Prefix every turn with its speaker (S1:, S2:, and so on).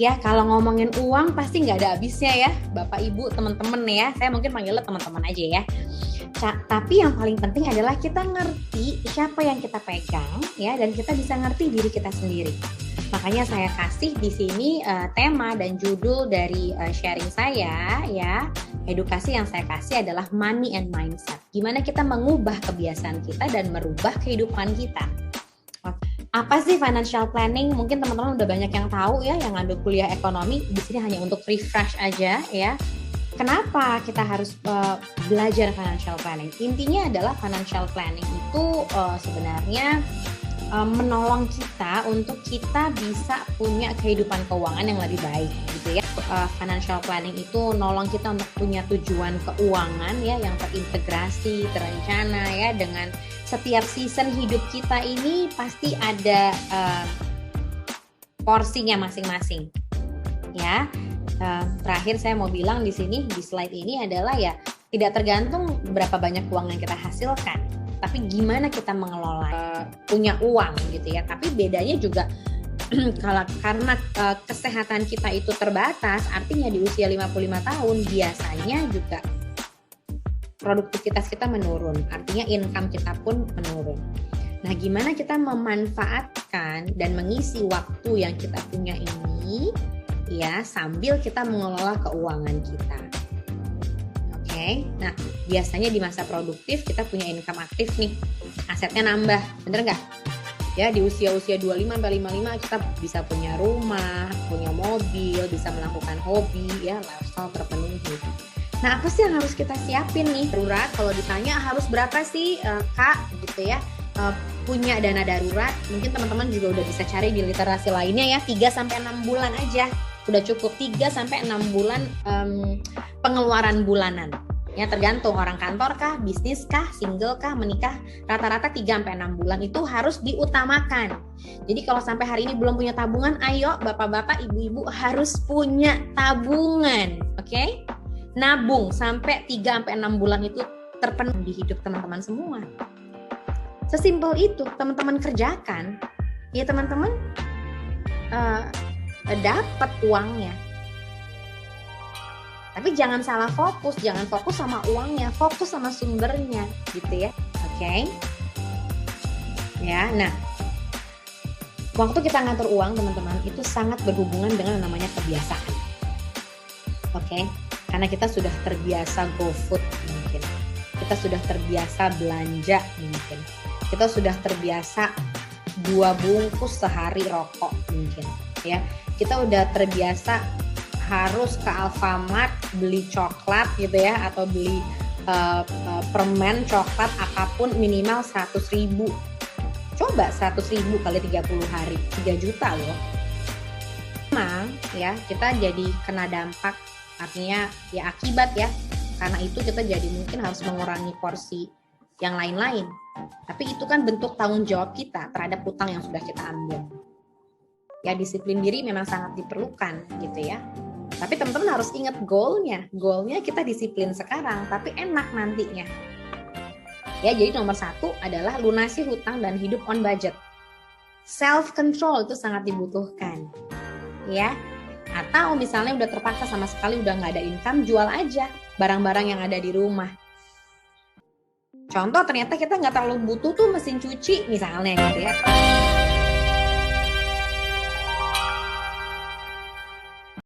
S1: Ya, kalau ngomongin uang pasti nggak ada habisnya ya, Bapak Ibu, teman-teman ya. Saya mungkin panggilnya teman-teman aja ya. Tapi yang paling penting adalah kita ngerti siapa yang kita pegang ya, dan kita bisa ngerti diri kita sendiri. Makanya saya kasih di sini tema dan judul dari sharing saya ya. Edukasi yang saya kasih adalah money and mindset. Gimana kita mengubah kebiasaan kita dan merubah kehidupan kita. Apa sih financial planning? Mungkin teman-teman udah banyak yang tahu ya, yang ngambil kuliah ekonomi. Di sini hanya untuk refresh aja ya. Kenapa kita harus belajar financial planning? Intinya adalah financial planning itu sebenarnya menolong kita untuk kita bisa punya kehidupan keuangan yang lebih baik gitu ya. Financial planning itu nolong kita untuk punya tujuan keuangan ya yang terintegrasi, terencana ya. Dengan setiap season hidup kita ini pasti ada porsinya masing-masing ya. Terakhir saya mau bilang di sini di slide ini adalah ya, tidak tergantung berapa banyak uang yang kita hasilkan, tapi gimana kita mengelola punya uang gitu ya. Tapi bedanya juga karena kesehatan kita itu terbatas, artinya di usia 55 tahun biasanya juga produktivitas kita menurun, artinya income kita pun menurun. Nah, gimana kita memanfaatkan dan mengisi waktu yang kita punya ini ya, sambil kita mengelola keuangan kita. Oke. Nah, biasanya di masa produktif kita punya income aktif nih, asetnya nambah, bener nggak? Ya, di usia-usia 25-55 kita bisa punya rumah, punya mobil, bisa melakukan hobi ya, lifestyle terpenuhi. Nah, apa sih yang harus kita siapin nih? Darurat, kalau ditanya harus berapa sih Kak gitu ya, punya dana darurat. Mungkin teman-teman juga udah bisa cari di literasi lainnya ya, 3-6 bulan aja udah cukup. 3-6 bulan pengeluaran bulanan ya, tergantung orang kantor kah, bisnis kah, single kah, menikah. Rata-rata 3-6 bulan itu harus diutamakan. Jadi kalau sampai hari ini belum punya tabungan, ayo bapak-bapak, ibu-ibu harus punya tabungan. Oke? Nabung sampai 3-6 bulan itu terpenuhi di hidup teman-teman semua. Sesimpel itu teman-teman kerjakan, ya teman-teman dapat uangnya. Tapi jangan salah fokus, jangan fokus sama uangnya, fokus sama sumbernya gitu ya. Oke? Ya, nah waktu kita ngatur uang teman-teman itu sangat berhubungan dengan namanya kebiasaan. Oke? Karena kita sudah terbiasa GoFood mungkin. Kita sudah terbiasa belanja mungkin. Kita sudah terbiasa 2 bungkus sehari rokok mungkin ya. Kita udah terbiasa harus ke Alfamart beli coklat gitu ya, atau beli permen coklat apapun minimal 100.000. Coba 100.000 kali 30 hari, 3 juta loh. Memang ya kita jadi kena dampak, artinya ya akibat ya. Karena itu kita jadi mungkin harus mengurangi porsi yang lain-lain. Tapi itu kan bentuk tanggung jawab kita terhadap utang yang sudah kita ambil. Ya, disiplin diri memang sangat diperlukan gitu ya. Tapi teman-teman harus ingat goalnya. Goalnya kita disiplin sekarang, tapi enak nantinya. Ya, jadi nomor 1 adalah lunasi hutang dan hidup on budget. Self control itu sangat dibutuhkan. Ya. Atau misalnya udah terpaksa sama sekali udah nggak ada income, jual aja barang-barang yang ada di rumah. Contoh ternyata kita nggak terlalu butuh tuh mesin cuci misalnya gitu ya.